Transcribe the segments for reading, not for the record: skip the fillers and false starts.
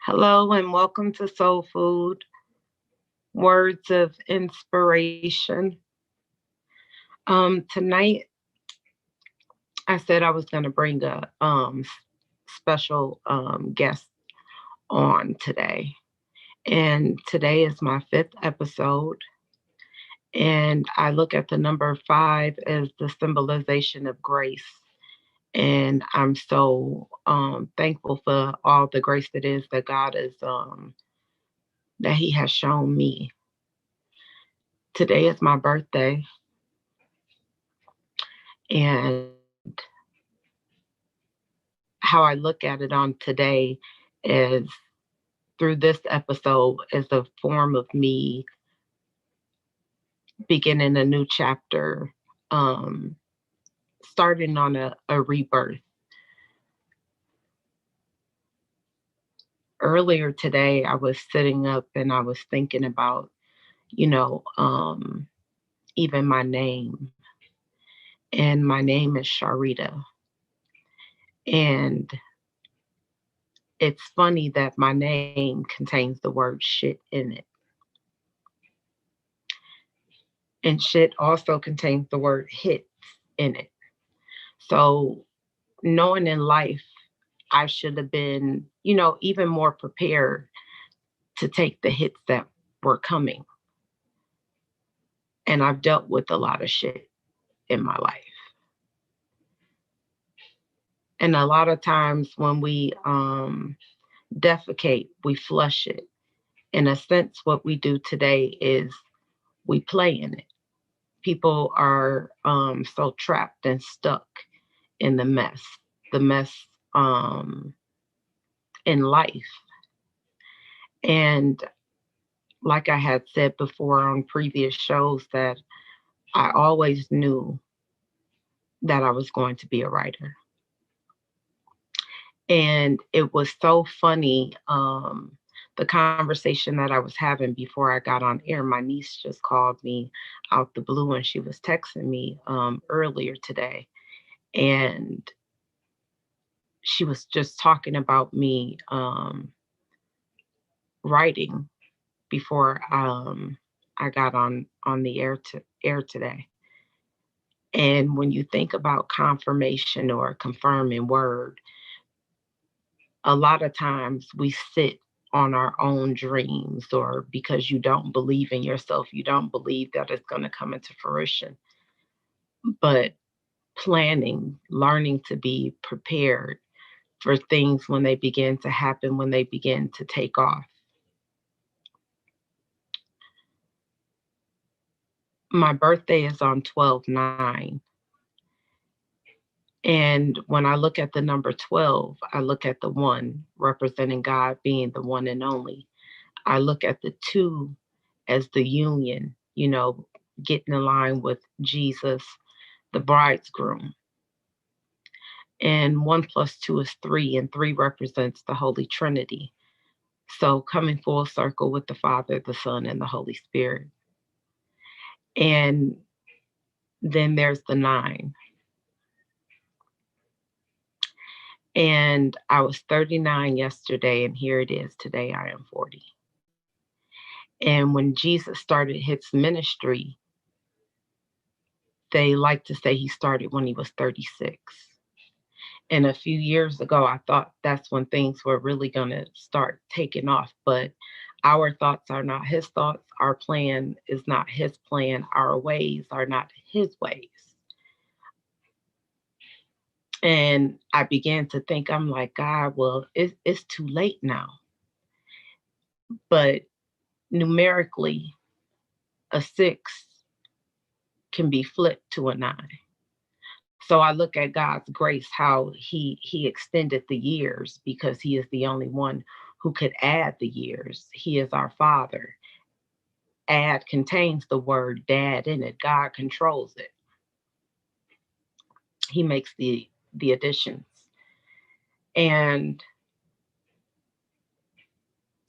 Hello and welcome to Soul Food, Words of Inspiration. Tonight I said I was going to bring a special guest on today. And today is my fifth episode. And I look at the number five as the symbolization of grace. And I'm so thankful for all the grace that is that God is that He has shown me. Today is my birthday, and how I look at it on today is through this episode is a form of me beginning a new chapter, um, starting on a rebirth. Earlier today, I was sitting up and I was thinking about, you know, even my name. And my name is Sharita. And it's funny that my name contains the word shit in it. And shit also contains the word hits in it. So knowing in life I should have been, even more prepared to take the hits that were coming. And I've dealt with a lot of shit in my life. And a lot of times when we defecate, we flush it. In a sense, what we do today is we play in it. People are so trapped and stuck in the mess in life. And like I had said before on previous shows, that I always knew that I was going to be a writer. And it was so funny. The conversation that I was having before I got on air, my niece just called me out the blue and she was texting me earlier today. And she was just talking about me writing before I got on the air today. And when you think about confirmation or confirming word, a lot of times we sit on our own dreams, or because you don't believe in yourself, you don't believe that it's going to come into fruition. But planning, learning to be prepared for things when they begin to happen, when they begin to take off. My birthday is on 12/9. And when I look at the number 12, I look at the one representing God being the one and only. I look at the two as the union, getting in line with Jesus, the bridegroom. And one plus two is three, and three represents the Holy Trinity. So coming full circle with the Father, the Son, and the Holy Spirit. And then there's the nine. And I was 39 yesterday, and here it is today. I am 40. And when Jesus started his ministry, they like to say he started when he was 36. And a few years ago, I thought that's when things were really going to start taking off. But our thoughts are not his thoughts. Our plan is not his plan. Our ways are not his ways. And I began to think, I'm like, God, well, it's too late now. But numerically, a six can be flipped to a nine. So I look at God's grace, how he extended the years, because he is the only one who could add the years. He is our Father. Add contains the word dad in it. God controls it. He makes the additions. And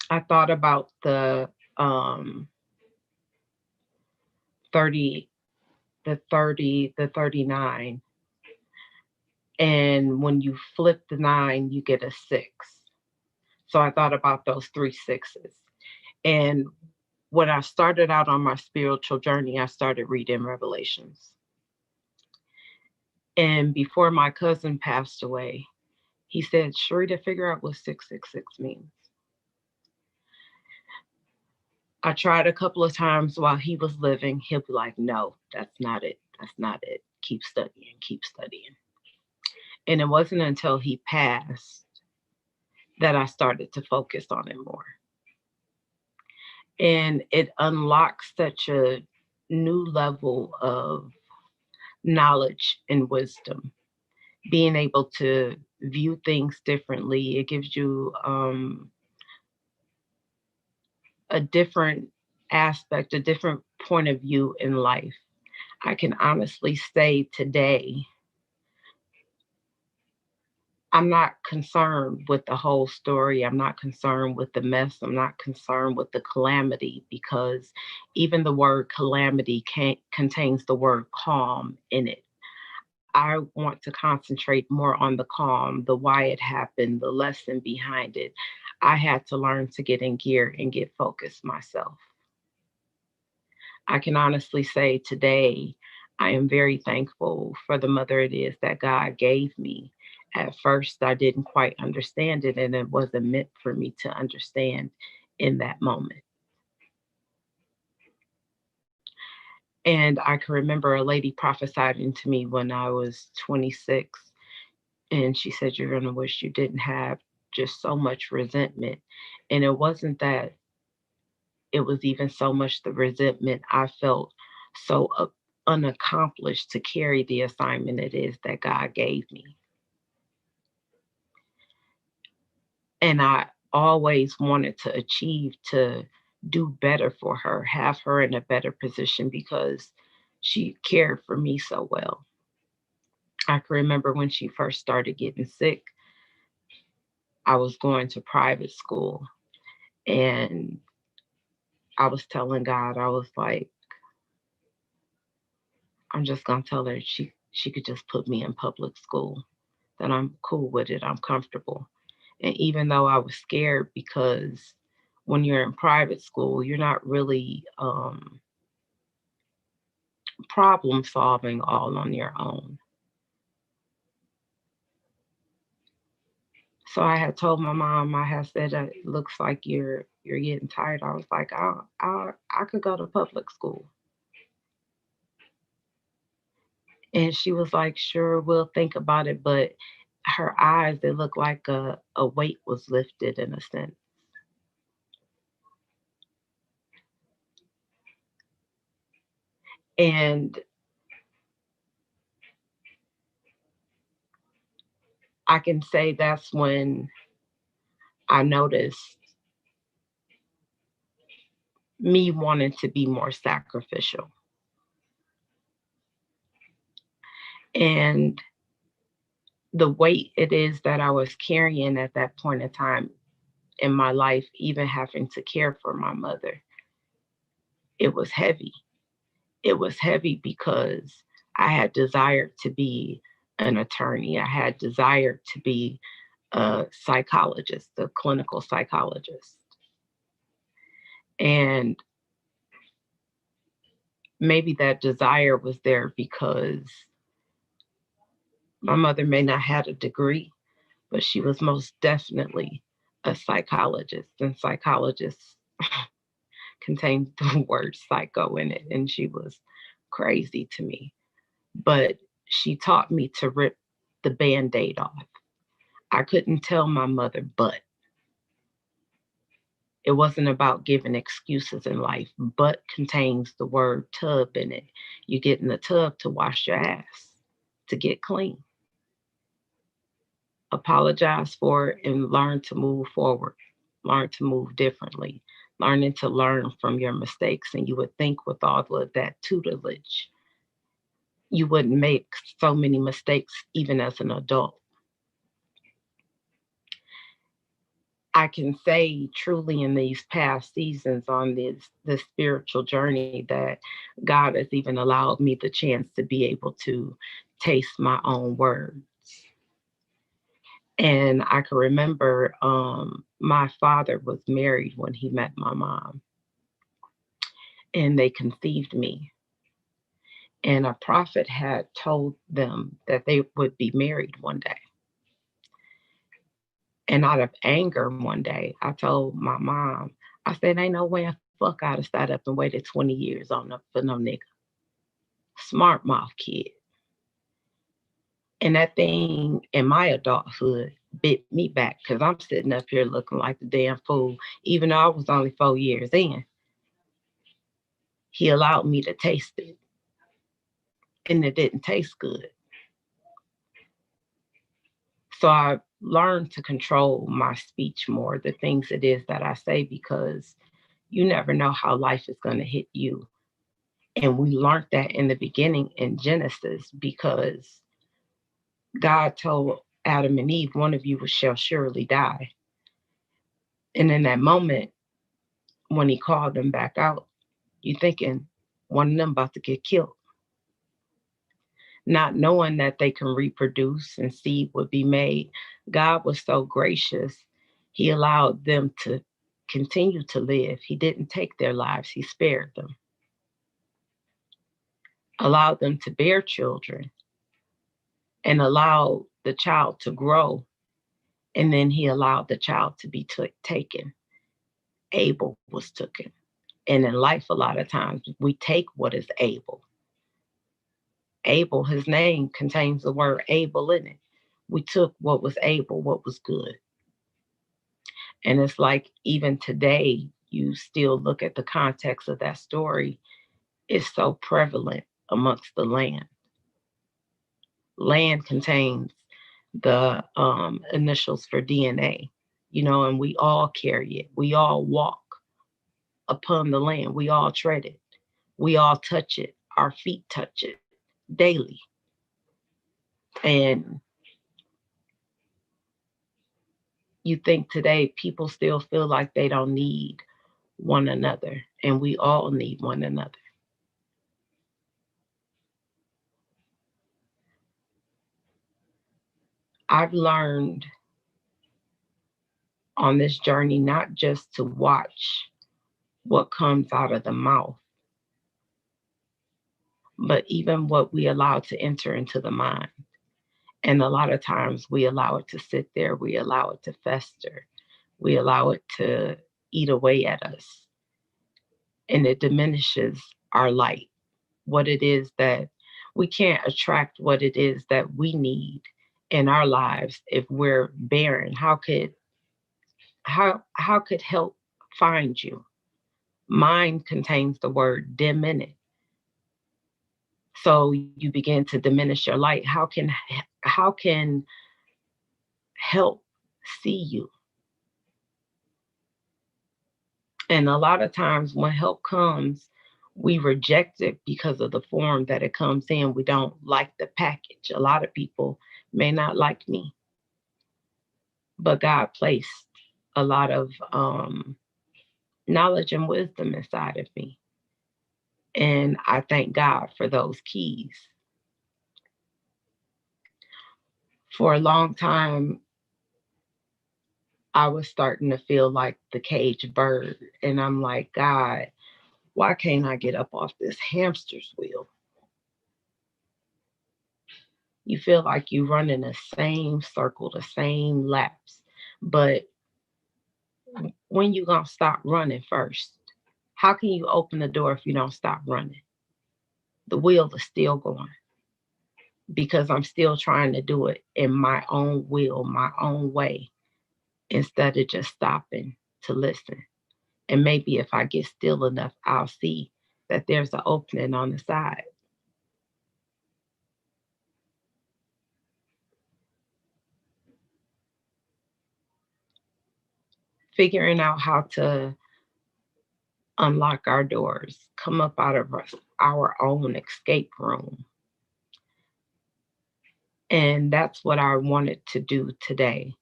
I thought about the 30, the 39. And when you flip the nine, you get a six. So I thought about those three sixes. And when I started out on my spiritual journey, I started reading Revelations. And before my cousin passed away, he said, Sharita, figure out what 666 means. I tried a couple of times while he was living. He'll be like, no, that's not it. That's not it. Keep studying, keep studying. And it wasn't until he passed that I started to focus on it more. And it unlocks such a new level of knowledge and wisdom. Being able to view things differently, it gives you a different aspect, a different point of view in life. I can honestly say today, I'm not concerned with the whole story. I'm not concerned with the mess. I'm not concerned with the calamity because even the word calamity contains the word calm in it. I want to concentrate more on the calm, the why it happened, the lesson behind it. I had to learn to get in gear and get focused myself. I can honestly say today, I am very thankful for the mother it is that God gave me. At first, I didn't quite understand it, and it wasn't meant for me to understand in that moment. And I can remember a lady prophesied into me when I was 26, and she said, you're going to wish you didn't have just so much resentment. And it wasn't that it was even so much the resentment. I felt so unaccomplished to carry the assignment it is that God gave me. And I always wanted to achieve to do better for her, have her in a better position because she cared for me so well. I can remember when she first started getting sick, I was going to private school and I was telling God, I was like, I'm just gonna tell her she could just put me in public school. That I'm cool with it. I'm comfortable. And even though I was scared because when you're in private school, you're not really problem solving all on your own. So I had told my mom, I had said, it looks like you're getting tired. I was like, I could go to public school. And she was like, sure, we'll think about it. But her eyes, they looked like a weight was lifted in a sense. And I can say that's when I noticed me wanting to be more sacrificial. And the weight it is that I was carrying at that point in time in my life, even having to care for my mother, it was heavy. It was heavy because I had desired to be an attorney. I had desired to be a psychologist, a clinical psychologist. And maybe that desire was there because my mother may not have had a degree, but she was most definitely a psychologist, and psychologists contains the word psycho in it, and she was crazy to me. But she taught me to rip the band aid off. I couldn't tell my mother, but it wasn't about giving excuses in life. But contains the word tub in it. You get in the tub to wash your ass, to get clean. Apologize for it and learn to move forward, learn to move differently, learning to learn from your mistakes. And you would think with all of that tutelage, you wouldn't make so many mistakes even as an adult. I can say truly in these past seasons on this spiritual journey that God has even allowed me the chance to be able to taste my own words. And I can remember my father was married when he met my mom, and they conceived me. And a prophet had told them that they would be married one day. And out of anger one day, I told my mom, I said, ain't no way in fuck I'd have sat up and waited 20 years for no nigga. Smart mouth kid. And that thing in my adulthood bit me back because I'm sitting up here looking like the damn fool, even though I was only 4 years in. He allowed me to taste it, and it didn't taste good. So I learned to control my speech more, the things it is that I say, because you never know how life is going to hit you. And we learned that in the beginning in Genesis because God told Adam and Eve, one of you shall surely die. And in that moment, when he called them back out, you thinking one of them about to get killed, not knowing that they can reproduce and seed would be made. God was so gracious. He allowed them to continue to live. He didn't take their lives. He spared them, allowed them to bear children, and allowed the child to grow. And then he allowed the child to be taken. Abel was taken. And in life, a lot of times we take what is able. Abel, his name contains the word able in it. We took what was able, what was good. And it's like even today, you still look at the context of that story, it's so prevalent amongst the land. Land contains the initials for DNA, and we all carry it. We all walk upon the land. We all tread it. We all touch it. Our feet touch it daily. And you think today people still feel like they don't need one another, and we all need one another. I've learned on this journey not just to watch what comes out of the mouth, but even what we allow to enter into the mind. And a lot of times we allow it to sit there, we allow it to fester, we allow it to eat away at us, and it diminishes our light, what it is that we can't attract, what it is that we need in our lives if we're barren. How could help find you? Mind contains the word dim in it. So you begin to diminish your light. How can help see you? And a lot of times when help comes, we reject it because of the form that it comes in. We don't like the package. A lot of people may not like me, but God placed a lot of knowledge and wisdom inside of me. And I thank God for those keys. For a long time, I was starting to feel like the caged bird. And I'm like, God, why can't I get up off this hamster's wheel? You feel like you run in the same circle, the same laps. But when you gonna stop running first? How can you open the door if you don't stop running? The wheel is still going because I'm still trying to do it in my own will, my own way, instead of just stopping to listen. And maybe if I get still enough, I'll see that there's an opening on the side. Figuring out how to unlock our doors, come up out of our own escape room. And that's what I wanted to do today.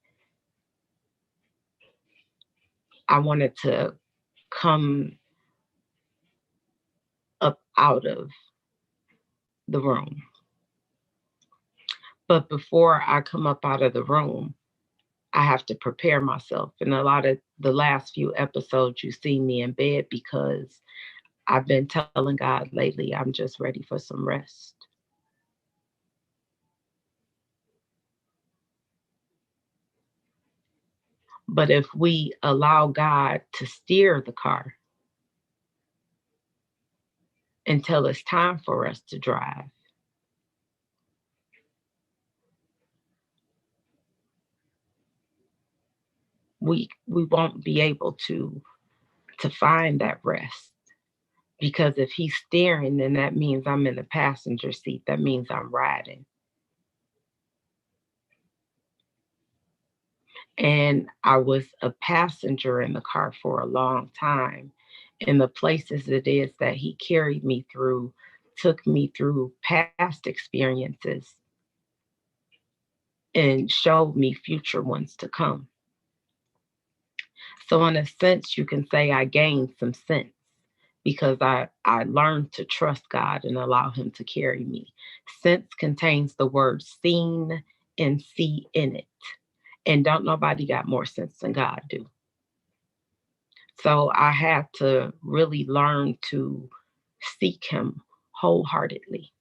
I wanted to come up out of the room. But before I come up out of the room, I have to prepare myself. And a lot of the last few episodes, you see me in bed because I've been telling God lately, I'm just ready for some rest. But if we allow God to steer the car until it's time for us to drive, we won't be able to find that rest. Because if he's steering, then that means I'm in the passenger seat. That means I'm riding. And I was a passenger in the car for a long time. And the places it is that he carried me through took me through past experiences and showed me future ones to come. So, in a sense, you can say I gained some sense because I learned to trust God and allow Him to carry me. Sense contains the word seen and see in it. And don't nobody got more sense than God do. So I had to really learn to seek Him wholeheartedly.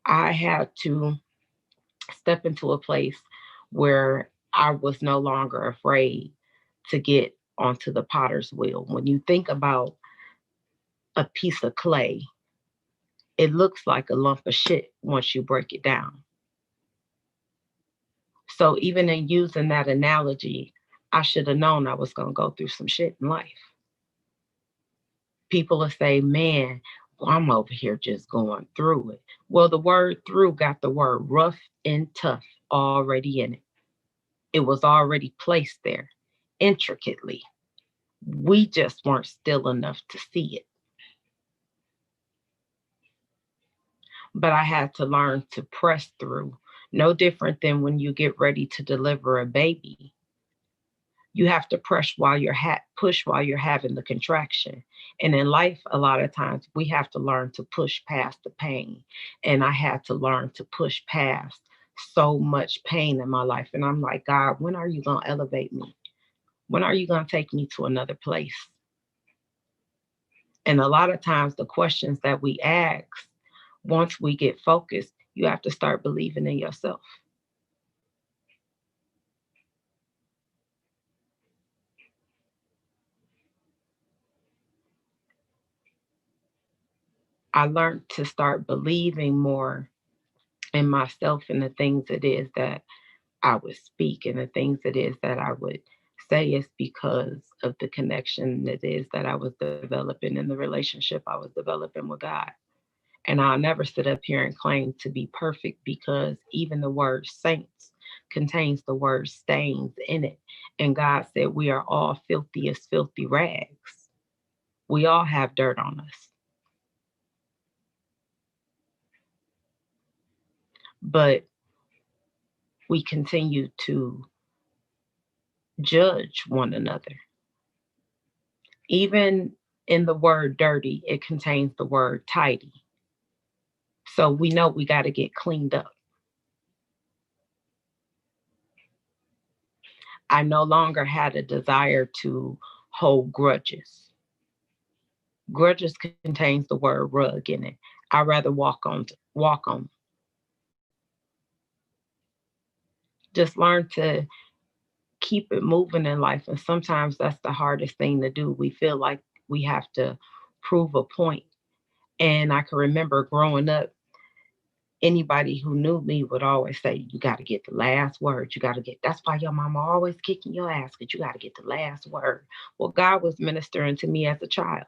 I had to step into a place where I was no longer afraid to get onto the potter's wheel. When you think about a piece of clay, it looks like a lump of shit once you break it down. So even in using that analogy, I should have known I was going to go through some shit in life. People will say, man, well, I'm over here just going through it. Well, the word through got the word rough and tough already in it. It was already placed there intricately. We just weren't still enough to see it. But I had to learn to press through. No different than when you get ready to deliver a baby. You have to push while you're having the contraction. And in life, a lot of times we have to learn to push past the pain. And I had to learn to push past so much pain in my life. And I'm like, God, when are you going to elevate me? When are you going to take me to another place? And a lot of times, the questions that we ask, once we get focused, you have to start believing in yourself. I learned to start believing more in myself and the things it is that I would speak and the things it is that I would say is because of the connection it is that I was developing in the relationship I was developing with God. And I'll never sit up here and claim to be perfect because even the word saints contains the word stains in it. And God said we are all filthy as filthy rags. We all have dirt on us. But we continue to judge one another. Even in the word dirty, it contains the word tidy. So we know we got to get cleaned up. I no longer had a desire to hold grudges. Grudges contains the word rug in it. I'd rather walk on. Just learn to keep it moving in life. And sometimes that's the hardest thing to do. We feel like we have to prove a point. And I can remember growing up, anybody who knew me would always say, you got to get the last word. You got to get, that's why your mama always kicking your ass because you got to get the last word. Well, God was ministering to me as a child.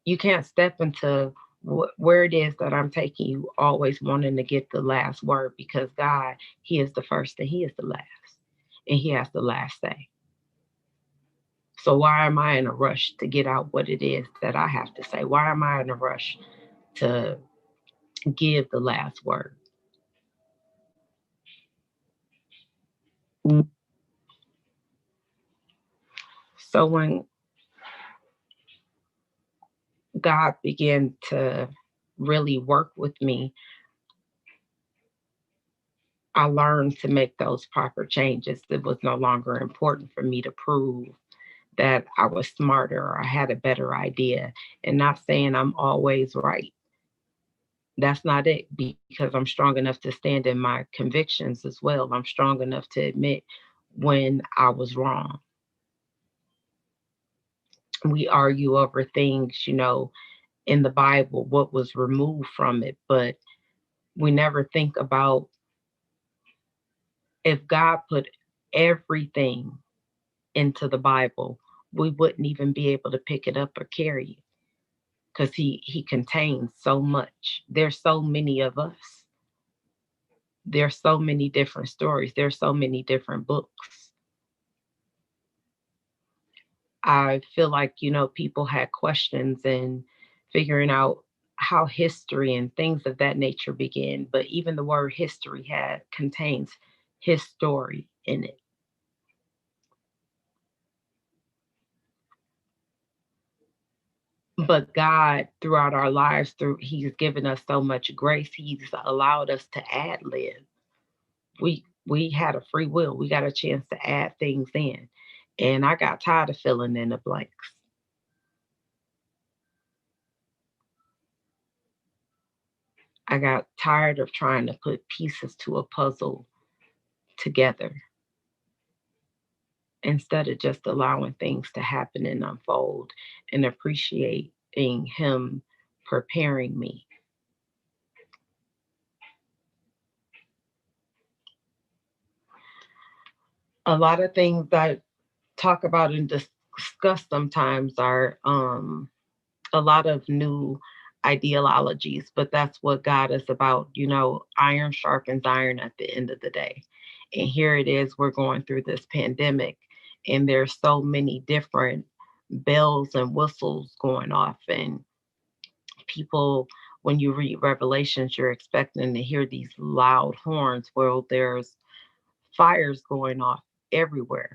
You can't step into where it is that I'm taking you always wanting to get the last word because God, He is the first and He is the last. And He has the last say. So why am I in a rush to get out what it is that I have to say? Why am I in a rush to give the last word? So God began to really work with me, I learned to make those proper changes. It was no longer important for me to prove that I was smarter or I had a better idea, and not saying I'm always right. That's not it, because I'm strong enough to stand in my convictions as well. I'm strong enough to admit when I was wrong. We argue over things, in the Bible, what was removed from it, but we never think about if God put everything into the Bible, we wouldn't even be able to pick it up or carry it because he contains so much. There's so many of us. There's so many different stories. There's so many different books. I feel like, people had questions in figuring out how history and things of that nature began, but even the word history had contains his story in it. But God, throughout our lives, He's given us so much grace. He's allowed us to ad lib. We had a free will. We got a chance to add things in, and I got tired of filling in the blanks. I got tired of trying to put pieces to a puzzle together instead of just allowing things to happen and unfold and appreciating Him preparing me. A lot of things I talk about and discuss sometimes are a lot of new ideologies, but that's what God is about. Iron sharpens iron at the end of the day. And here it is, we're going through this pandemic, and there's so many different bells and whistles going off. And people, when you read Revelations, you're expecting to hear these loud horns. Well, there's fires going off everywhere.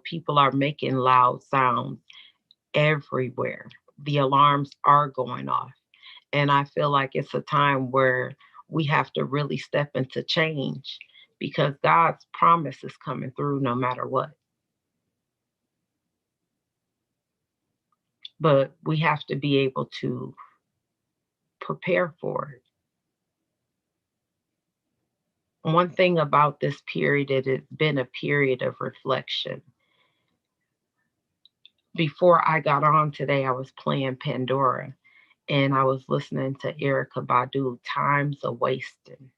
People are making loud sounds everywhere. The alarms are going off. And I feel like it's a time where we have to really step into change because God's promise is coming through no matter what. But we have to be able to prepare for it. One thing about this period, it has been a period of reflection. Before I got on today, I was playing Pandora and I was listening to Erykah Badu, Time's a Wasting.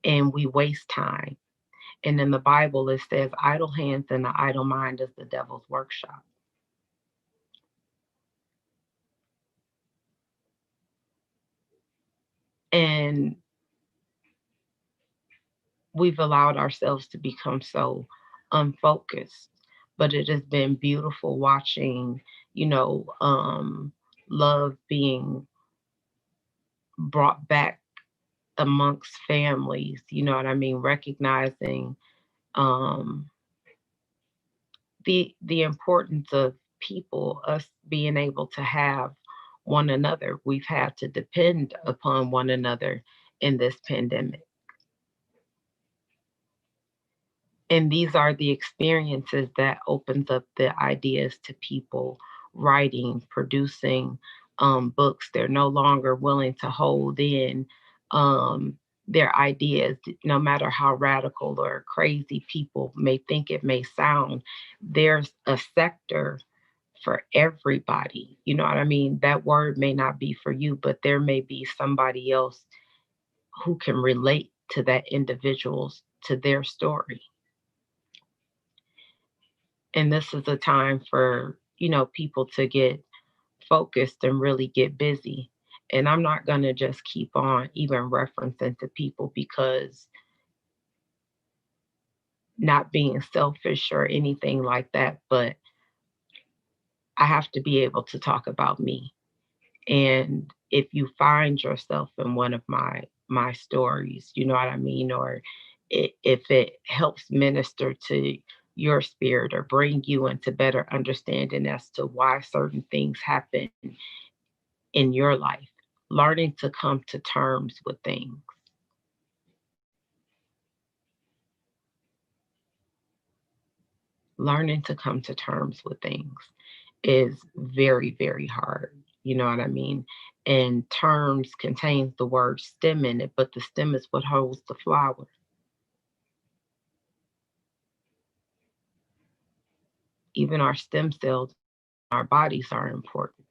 And we waste time. And in the Bible, it says, idle hands and the idle mind is the devil's workshop. And we've allowed ourselves to become so unfocused. But it has been beautiful watching, love being brought back amongst families, you know what I mean? Recognizing um, the importance of people, us being able to have one another. We've had to depend upon one another in this pandemic. And these are the experiences that opens up the ideas to people writing, producing books. They're no longer willing to hold in their ideas, no matter how radical or crazy people may think it may sound. There's a sector for everybody. You know what I mean? That word may not be for you, but there may be somebody else who can relate to that individual's to their story. And this is a time for, people to get focused and really get busy. And I'm not going to just keep on even referencing to people because not being selfish or anything like that, but I have to be able to talk about me. And if you find yourself in one of my stories, you know what I mean, or if it helps minister to your spirit or bring you into better understanding as to why certain things happen in your life. Learning to come to terms with things. Learning to come to terms with things is very, very hard. You know what I mean? And terms contains the word stem in it, but the stem is what holds the flower. Even our stem cells, our bodies are important.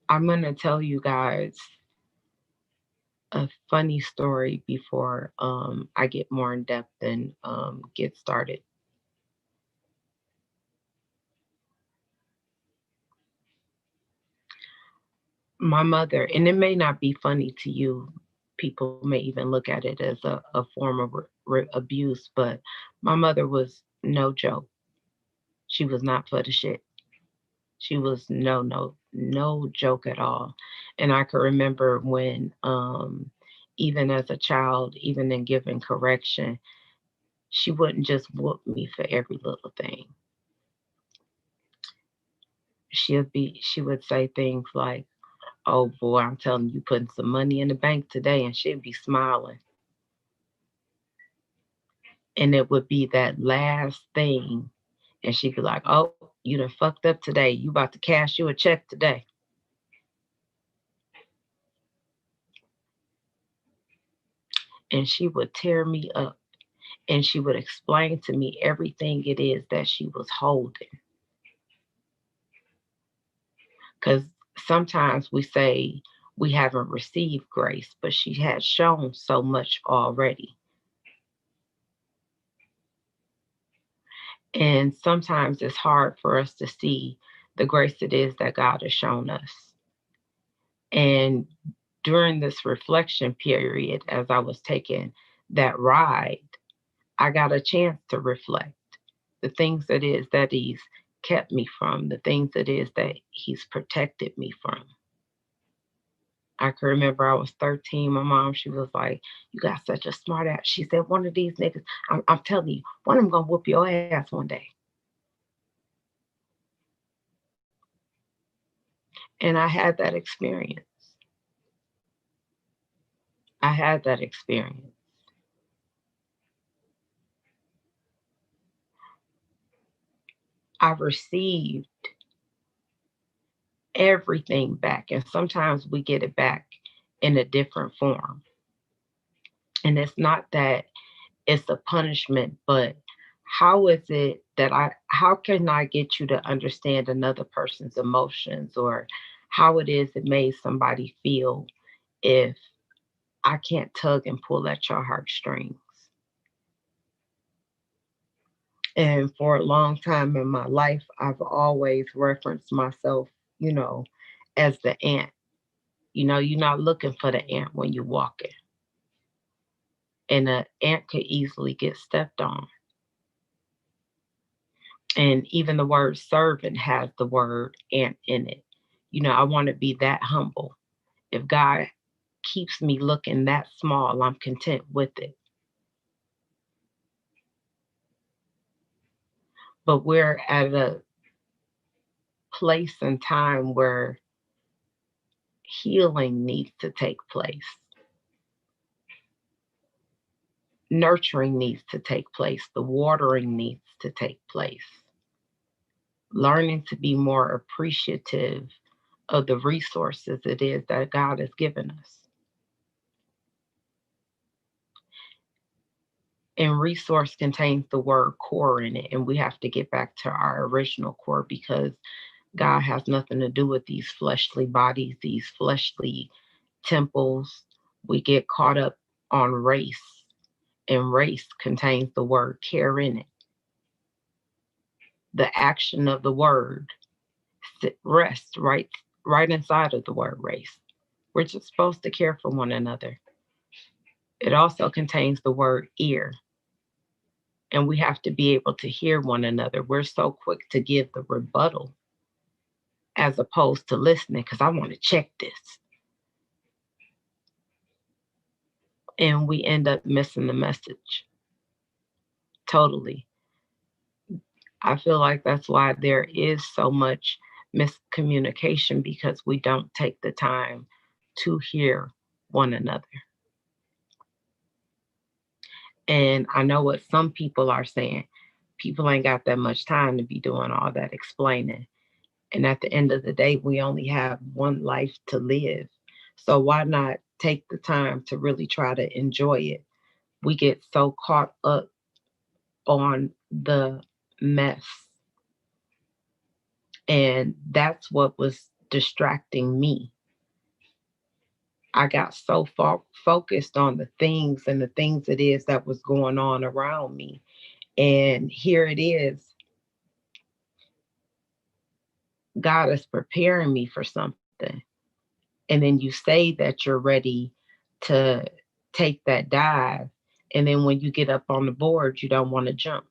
I'm going to tell you guys a funny story before I get more in depth and get started. My mother, and it may not be funny to you, people may even look at it as a form of abuse, but my mother was no joke. She was not for the shit. She was no joke at all. And I can remember when, even as a child, even in giving correction, she wouldn't just whoop me for every little thing. She would say things like, "Oh boy, I'm telling you, putting some money in the bank today," and she'd be smiling. And it would be that last thing, and she'd be like, "Oh, you done fucked up today. You about to cash you a check today." And she would tear me up, and she would explain to me everything it is that she was holding. Because sometimes we say we haven't received grace, but she had shown so much already. And sometimes it's hard for us to see the grace it is that God has shown us. And during this reflection period, as I was taking that ride, I got a chance to reflect the things it is that He's kept me from, the things it is that He's protected me from. I can remember I was 13. My mom, she was like, "You got such a smart ass." She said, "One of these niggas, I'm telling you, one of them gonna whoop your ass one day." And I had that experience. I had that experience. I received everything back, and sometimes we get it back in a different form. And it's not that it's a punishment, but how is it that how can I get you to understand another person's emotions, or how it is it made somebody feel if I can't tug and pull at your heartstrings? And for a long time in my life, I've always referenced myself, you know, as the ant. You're not looking for the ant when you're walking, and an ant could easily get stepped on. And even the word servant has the word ant in it. I want to be that humble. If God keeps me looking that small, I'm content with it. But we're at a place and time where healing needs to take place, nurturing needs to take place, the watering needs to take place, learning to be more appreciative of the resources it is that God has given us. And resource contains the word core in it. And we have to get back to our original core, because God has nothing to do with these fleshly bodies, these fleshly temples. We get caught up on race, and race contains the word care in it. The action of the word rests right inside of the word race. We're just supposed to care for one another. It also contains the word ear, and we have to be able to hear one another. We're so quick to give the rebuttal, as opposed to listening because I want to check this. And we end up missing the message totally. I feel like that's why there is so much miscommunication because we don't take the time to hear one another. And I know what some people are saying. People ain't got that much time to be doing all that explaining. And at the end of the day, we only have one life to live. So why not take the time to really try to enjoy it? We get so caught up on the mess. And that's what was distracting me. I got so focused on the things and the things it is that was going on around me. And here it is. God is preparing me for something. And then you say that you're ready to take that dive. And then when you get up on the board, you don't want to jump.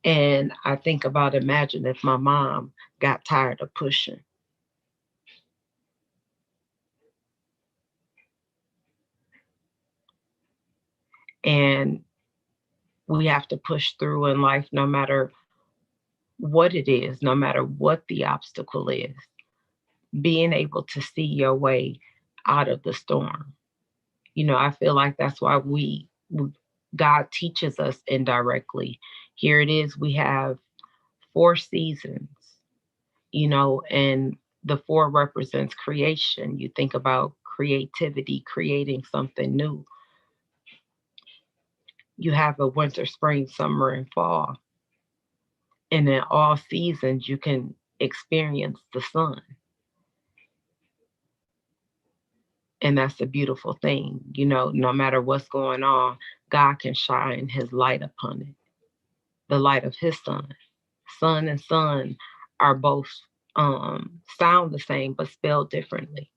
And I think about imagine if my mom got tired of pushing. And we have to push through in life no matter what it is, no matter what the obstacle is, being able to see your way out of the storm. I feel like that's why God teaches us indirectly. Here it is, we have 4 seasons, and the 4 represents creation. You think about creativity, creating something new. You have a winter, spring, summer, and fall. And in all seasons, you can experience the sun. And that's a beautiful thing. No matter what's going on, God can shine his light upon it, the light of his son. Sun and sun are both sound the same but spelled differently.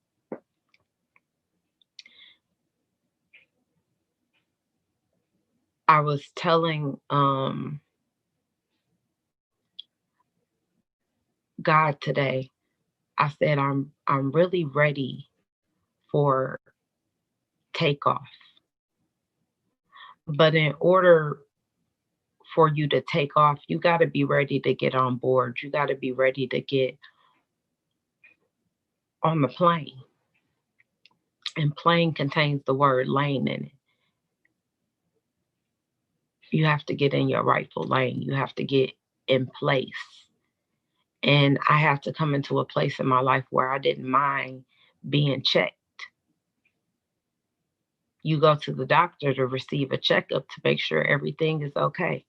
I was telling God today, I said I'm really ready for takeoff. But in order for you to take off, you got to be ready to get on board. You got to be ready to get on the plane. And plane contains the word lane in it. You have to get in your rightful lane. You have to get in place. And I have to come into a place in my life where I didn't mind being checked. You go to the doctor to receive a checkup to make sure everything is okay.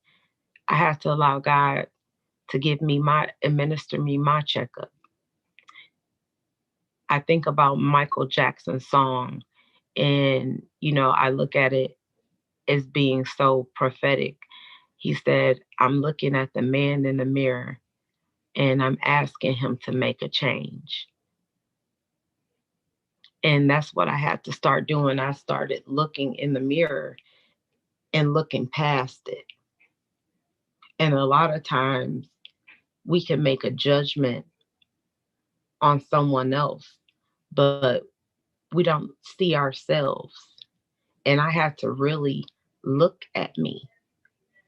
I have to allow God to administer me my checkup. I think about Michael Jackson's song and, I look at it as being so prophetic. He said, I'm looking at the man in the mirror and I'm asking him to make a change. And that's what I had to start doing. I started looking in the mirror and looking past it. And a lot of times we can make a judgment on someone else, but we don't see ourselves. And I had to really look at me.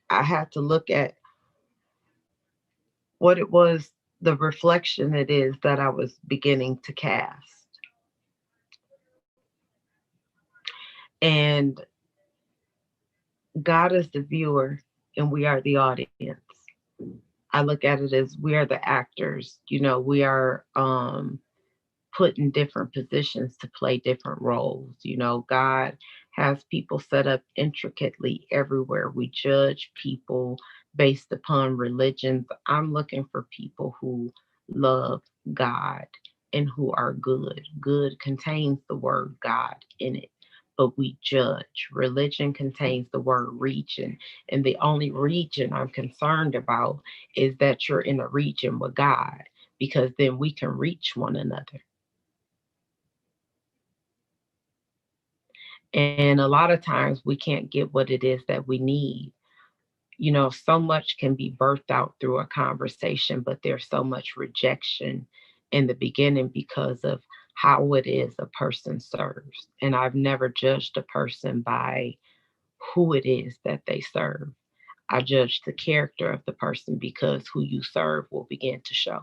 I had to look at what it was, the reflection it is that I was beginning to cast. And God is the viewer and we are the audience. I look at it as we are the actors. We are put in different positions to play different roles. God has people set up intricately everywhere. We judge people based upon religions. I'm looking for people who love God and who are good. Good contains the word God in it, but we judge. Religion contains the word region, and the only region I'm concerned about is that you're in a region with God, because then we can reach one another. And a lot of times we can't get what it is that we need So much can be birthed out through a conversation, but there's so much rejection in the beginning because of how it is a person serves. And I've never judged a person by who it is that they serve. I judge the character of the person because who you serve will begin to show.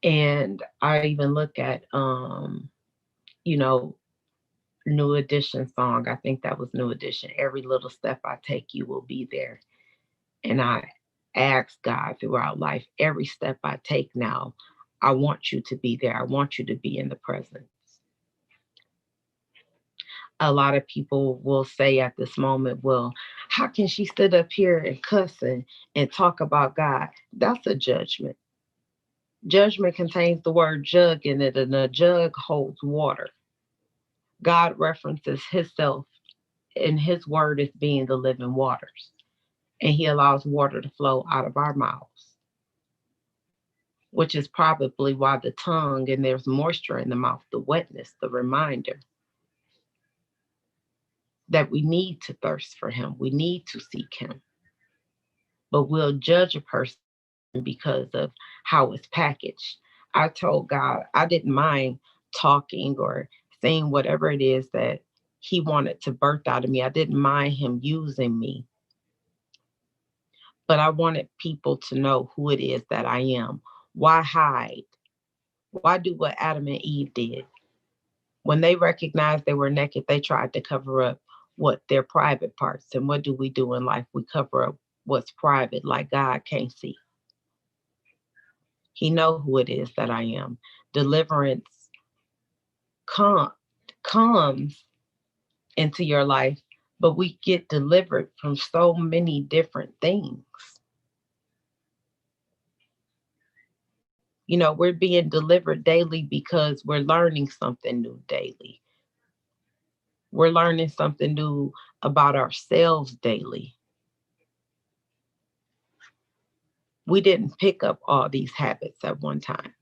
And I even look at you know, New Edition song. I think that was New Edition. Every little step I take, you will be there. And I ask God throughout life, every step I take now, I want you to be there. I want you to be in the presence. A lot of people will say at this moment, well, how can she sit up here and cuss and talk about God? That's a judgment. Judgment contains the word jug in it, and a jug holds water. God references himself in his word as being the living waters, and he allows water to flow out of our mouths, which is probably why the tongue and there's moisture in the mouth, the wetness, the reminder that we need to thirst for him. We need to seek him. But we'll judge a person because of how it's packaged. I told God I didn't mind talking or saying whatever it is that he wanted to birth out of me. I didn't mind him using me, but I wanted people to know who it is that I am. Why hide? Why do what Adam and Eve did? When they recognized they were naked, they tried to cover up what their private parts. And what do we do in life? We cover up what's private, like God can't see. He know who it is that I am. Deliverance com- comes into your life, but we get delivered from so many different things. We're being delivered daily because we're learning something new daily. We're learning something new about ourselves daily. We didn't pick up all these habits at one time.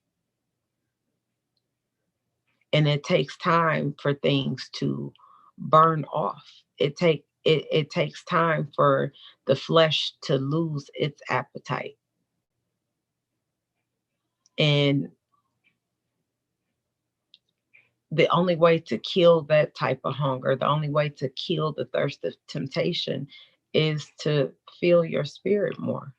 And it takes time for things to burn off. It takes time for the flesh to lose its appetite. And the only way to kill that type of hunger, the only way to kill the thirst of temptation is to fill your spirit more.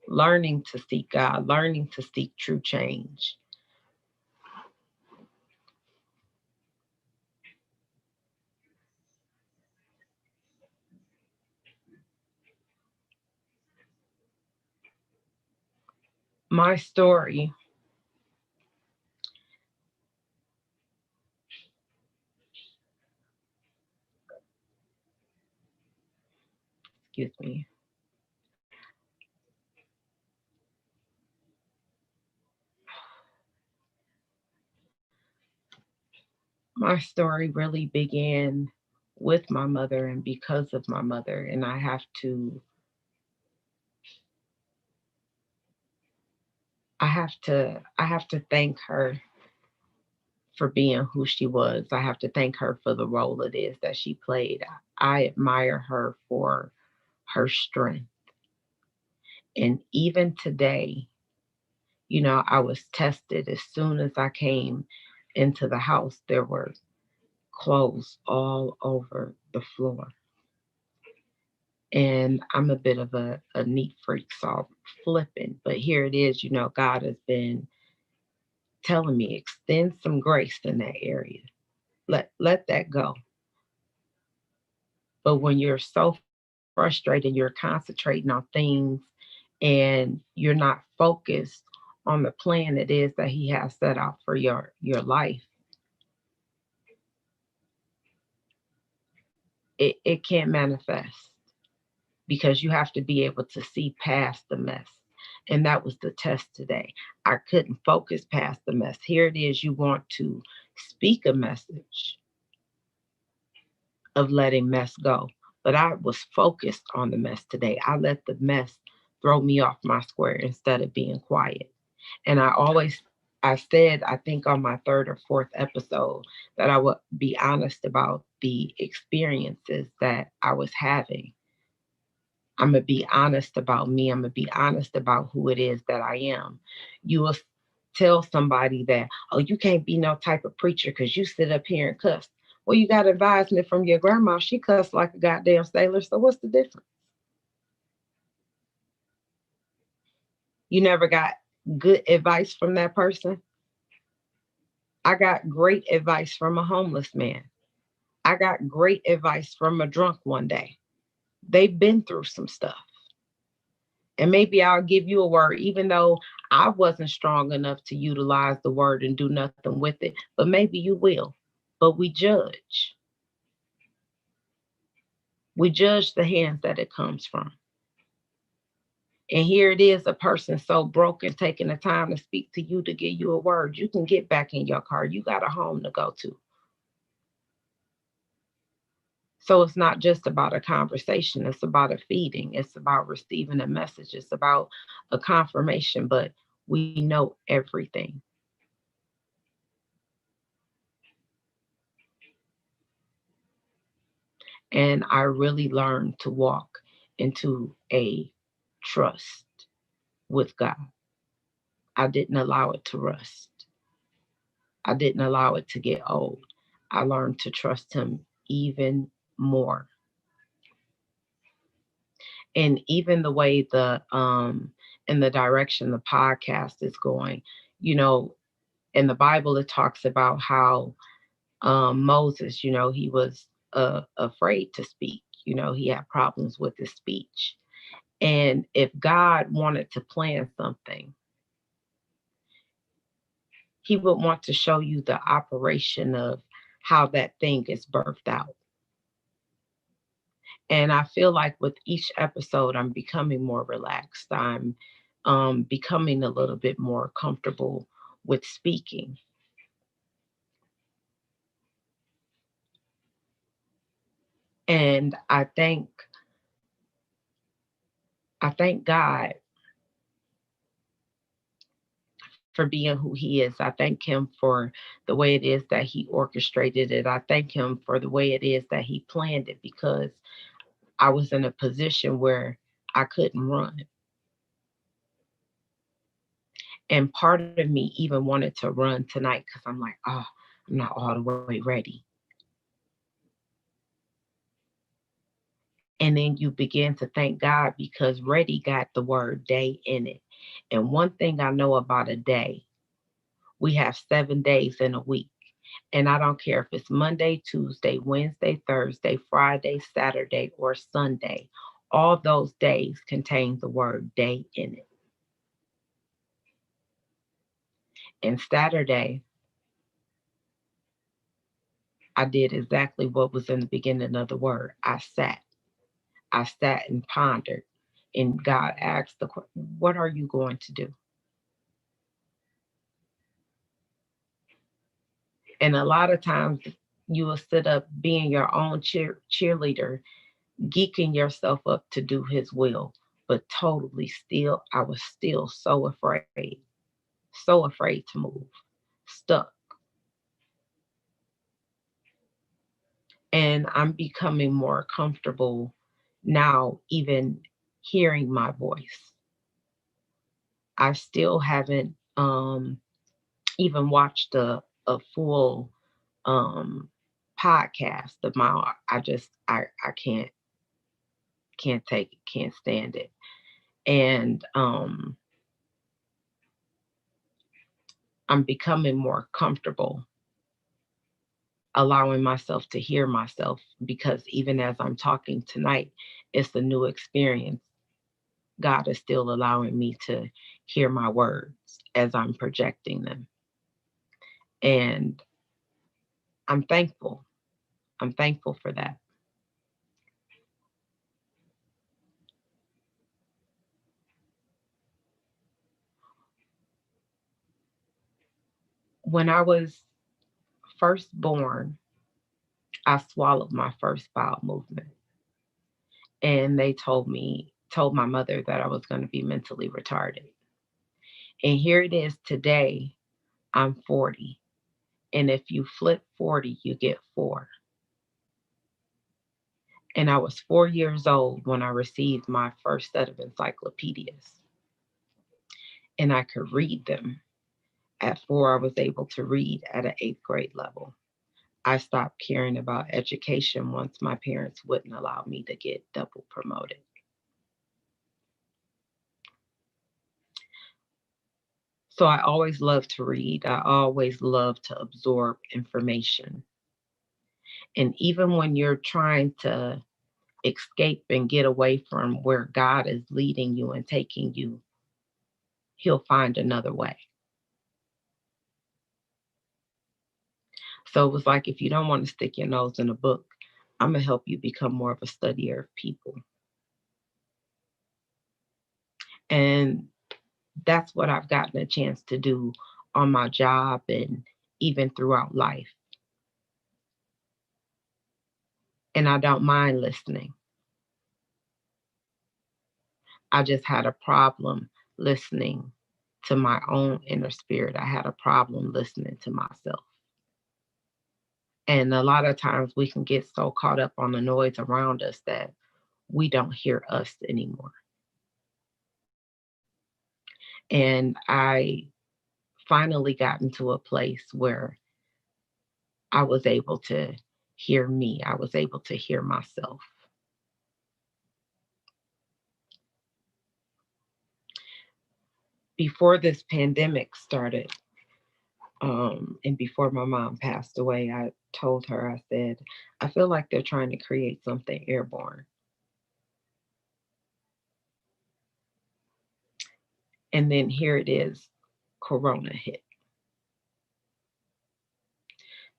Learning to seek God, learning to seek true change. My story, excuse me, my story really began with my mother and because of my mother. And I have to thank her for being who she was. I have to thank her for the role it is that she played. I admire her for her strength. And even today, I was tested as soon as I came into the house. There were clothes all over the floor. And I'm a bit of a neat freak, so I'm flipping. But here it is, God has been telling me, extend some grace in that area. Let that go. But when you're so frustrated, you're concentrating on things and you're not focused on the plan it is that he has set out for your life, it can't manifest because you have to be able to see past the mess. And that was the test today. I couldn't focus past the mess. Here it is, you want to speak a message of letting mess go. But I was focused on the mess today. I let the mess throw me off my square instead of being quiet. And I said, I think on my third or fourth episode, that I would be honest about the experiences that I was having. I'm going to be honest about me. I'm going to be honest about who it is that I am. You will tell somebody that, oh, you can't be no type of preacher because you sit up here and cuss. Well, you got advisement from your grandma. She cussed like a goddamn sailor. So what's the difference? You never got good advice from that person. I got great advice from a homeless man. I got great advice from a drunk one day. They've been through some stuff. And maybe I'll give you a word, even though I wasn't strong enough to utilize the word and do nothing with it. But maybe you will. But we judge. We judge the hands that it comes from. And here it is, a person so broken taking the time to speak to you to give you a word. You can get back in your car. You got a home to go to. So it's not just about a conversation, it's about a feeding, it's about receiving a message, it's about a confirmation, but we know everything. And I really learned to walk into a trust with God. I didn't allow it to rust. I didn't allow it to get old. I learned to trust Him even more. And even the way in the direction the podcast is going, you know, in the Bible it talks about how Moses, he was afraid to speak. He had problems with his speech. And if God wanted to plan something, He would want to show you the operation of how that thing is birthed out. And I feel like with each episode, I'm becoming more relaxed. I'm becoming a little bit more comfortable with speaking. And I thank God for being who He is. I thank Him for the way it is that He orchestrated it. I thank Him for the way it is that He planned it, because I was in a position where I couldn't run. And part of me even wanted to run tonight because I'm like, oh, I'm not all the way ready. And then you begin to thank God because ready got the word day in it. And one thing I know about a day, we have 7 days in a week. And I don't care if it's Monday, Tuesday, Wednesday, Thursday, Friday, Saturday, or Sunday. All those days contain the word day in it. And Saturday, I did exactly what was in the beginning of the word. I sat. I sat and pondered. And God asked the question, what are you going to do? And a lot of times you will sit up being your own cheerleader, geeking yourself up to do His will, but totally still, I was still so afraid to move, stuck. And I'm becoming more comfortable now, even hearing my voice. I still haven't even watched a full um podcast of my own. I can't take it, can't stand it. And I'm becoming more comfortable allowing myself to hear myself, because even as I'm talking tonight, it's a new experience. God is still allowing me to hear my words as I'm projecting them. And I'm thankful. I'm thankful for that. When I was first born, I swallowed my first bowel movement. And they told my mother that I was going to be mentally retarded. And here it is today, I'm 40. And if you flip 40, you get four. And I was 4 years old when I received my first set of encyclopedias, and I could read them. At four, I was able to read at an eighth grade level. I stopped caring about education once my parents wouldn't allow me to get double promoted. So I always loved to read. I always loved to absorb information. And even when you're trying to escape and get away from where God is leading you and taking you, He'll find another way. So it was like, if you don't want to stick your nose in a book, I'm going to help you become more of a studier of people. And that's what I've gotten a chance to do on my job and even throughout life. And I don't mind listening. I just had a problem listening to my own inner spirit. I had a problem listening to myself. And a lot of times we can get so caught up on the noise around us that we don't hear us anymore. And I finally got into a place where I was able to hear me. I was able to hear myself. Before this pandemic started, and before my mom passed away, I told her, I said, I feel like they're trying to create something airborne. And then here it is, Corona hit.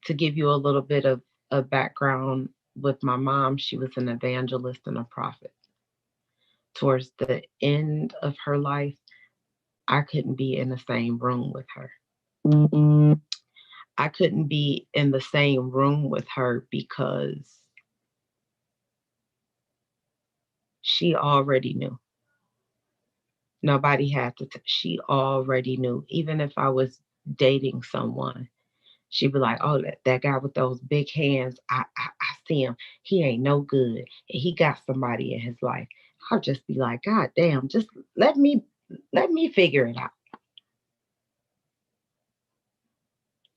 To give you a little bit of background with my mom, she was an evangelist and a prophet. Towards the end of her life, I couldn't be in the same room with her. I couldn't be in the same room with her because she already knew. Nobody had to, she already knew. Even if I was dating someone, she'd be like, oh, that guy with those big hands, I see him. He ain't no good. And he got somebody in his life. I'll just be like, God damn, just let me let me figure it out.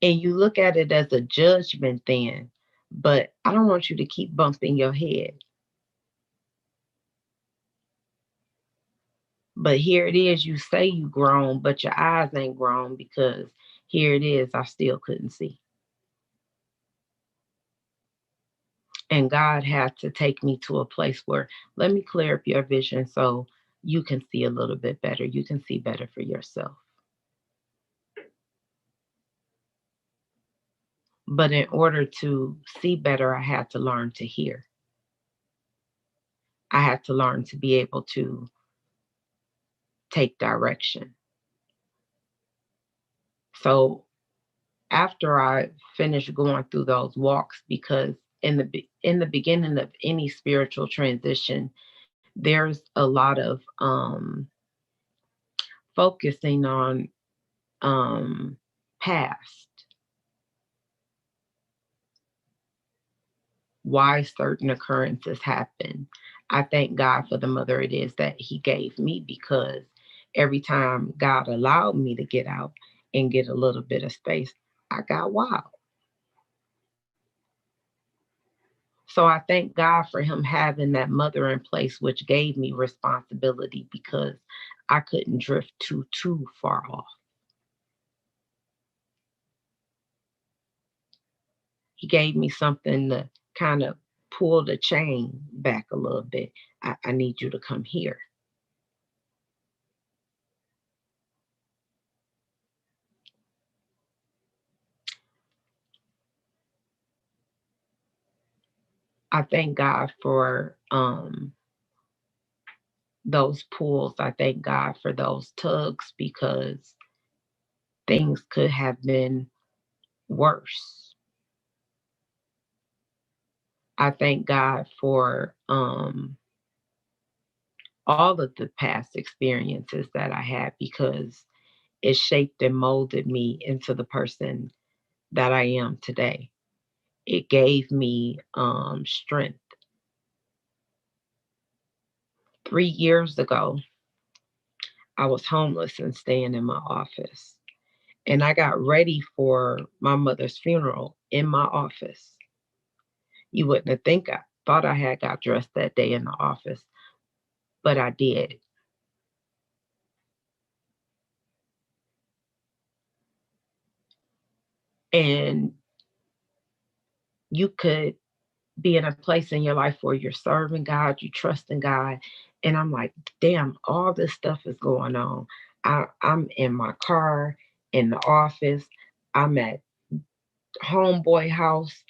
And you look at it as a judgment then, but I don't want you to keep bumping your head. But here it is, you say you grown, but your eyes ain't grown because here it is, I still couldn't see. And God had to take me to a place where, let me clear up your vision so you can see a little bit better. You can see better for yourself. But in order to see better, I had to learn to hear. I had to learn to be able to take direction. So after I finished going through those walks, because in the beginning of any spiritual transition, there's a lot of focusing on um, past, why certain occurrences happen. I thank God for the mother it is that He gave me, because every time God allowed me to get out and get a little bit of space, I got wild. So I thank God for Him having that mother in place, which gave me responsibility because I couldn't drift too far off. He gave me something to kind of pull the chain back a little bit. I need you to come here. I thank God for those pulls. I thank God for those tugs because things could have been worse. I thank God for all of the past experiences that I had, because it shaped and molded me into the person that I am today. It gave me strength. 3 years ago, I was homeless and staying in my office. And I got ready for my mother's funeral in my office. You wouldn't have thought I had got dressed that day in the office, but I did. And you could be in a place in your life where you're serving God, you trust in God. And I'm like, damn, all this stuff is going on. I'm in my car, in the office. I'm at homeboy house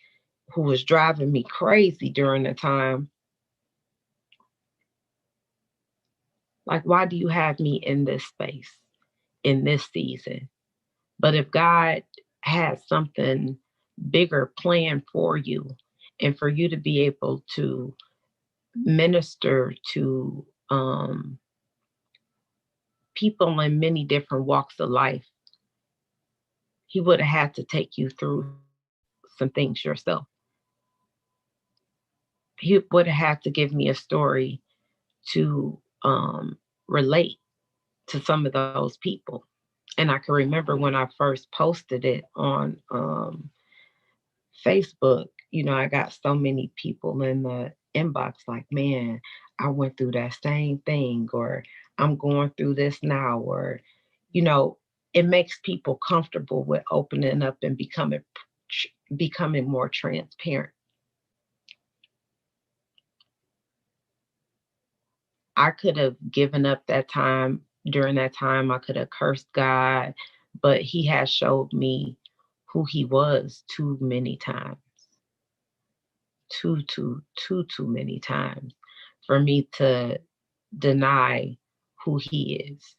who was driving me crazy during the time. Like, why do you have me in this space, in this season? But if God has something bigger planned for you, and for you to be able to minister to people in many different walks of life, He would have had to take you through some things yourself. He would have had to give me a story to relate to some of those people. And I can remember when I first posted it on Facebook, I got so many people in the inbox like, man, I went through that same thing, or I'm going through this now, or, you know, it makes people comfortable with opening up and becoming more transparent. I could have given up that time. During that time, I could have cursed God, but He has showed me who He was too many times, too many times for me to deny who He is.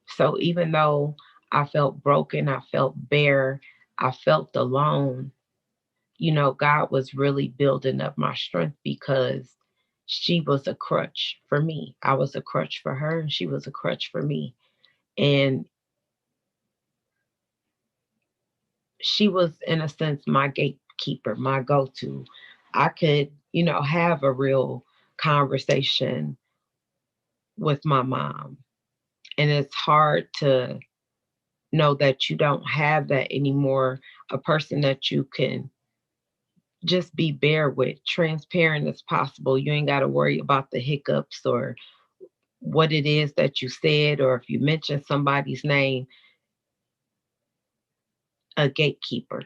So even though I felt broken, I felt bare, I felt alone, God was really building up my strength because she was a crutch for me. I was a crutch for her, and she was a crutch for me. And she was, in a sense, my gatekeeper, my go to. I could, have a real conversation with my mom. And it's hard to know that you don't have that anymore. A person that you can just be bare with, transparent as possible. You ain't got to worry about the hiccups or what it is that you said, or if you mention somebody's name, a gatekeeper.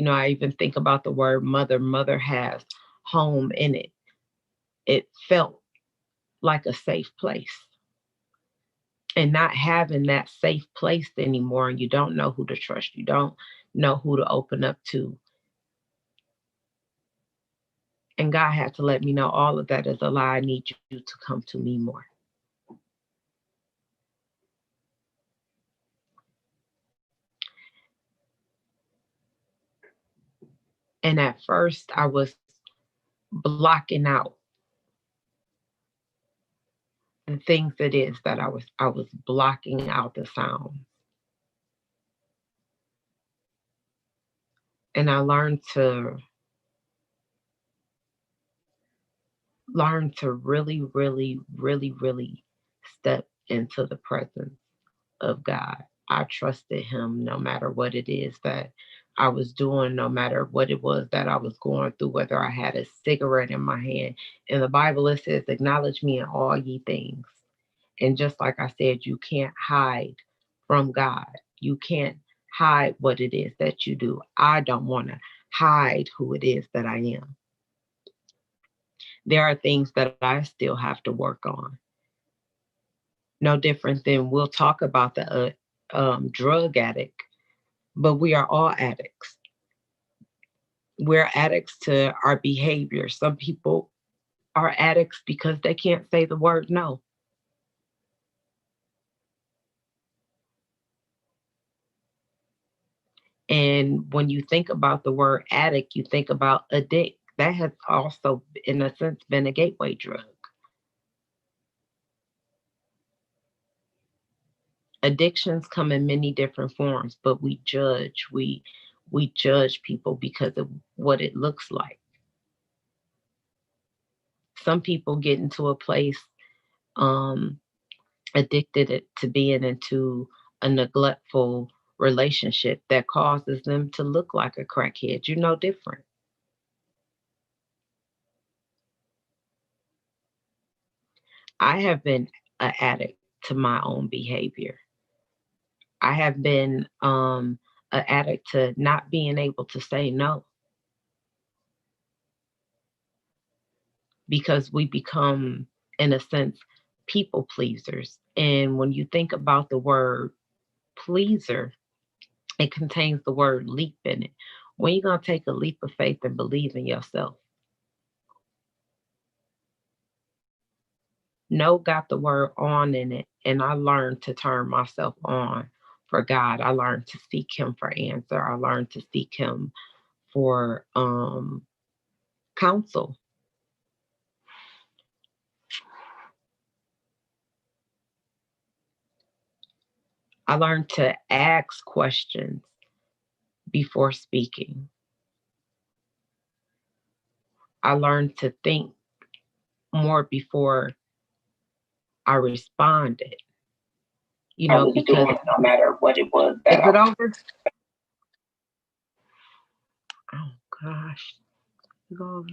I even think about the word mother. Mother has home in it. It felt like a safe place. And not having that safe place anymore, and you don't know who to trust, you don't know who to open up to. And God had to let me know all of that is a lie. I need you to come to me more. And at first, I was blocking out the things it is that I was blocking out the sound. And I learned to really, really, really, really step into the presence of God. I trusted Him no matter what it is that I was doing, no matter what it was that I was going through, whether I had a cigarette in my hand. In the Bible, it says, acknowledge me in all ye things. And just like I said, you can't hide from God. You can't hide what it is that you do. I don't want to hide who it is that I am. There are things that I still have to work on. No different than we'll talk about the drug addict, but we are all addicts. We're addicts to our behavior. Some people are addicts because they can't say the word no. And when you think about the word addict, you think about addict. That has also, in a sense, been a gateway drug. Addictions come in many different forms, but we judge people because of what it looks like. Some people get into a place um addicted to being into a neglectful relationship that causes them to look like a crackhead. You're no different. I have been an addict to my own behavior. I have been an addict to not being able to say no because we become, in a sense, people pleasers. And when you think about the word pleaser, it contains the word leap in it. When you gonna take a leap of faith and believe in yourself? No got the word on in it, and I learned to turn myself on for God. I learned to seek him for answer. I learned to seek him for counsel. I learned to ask questions before speaking. I learned to think more before I responded, I was because doing no matter what it was is that it I over? Oh gosh. Is it over?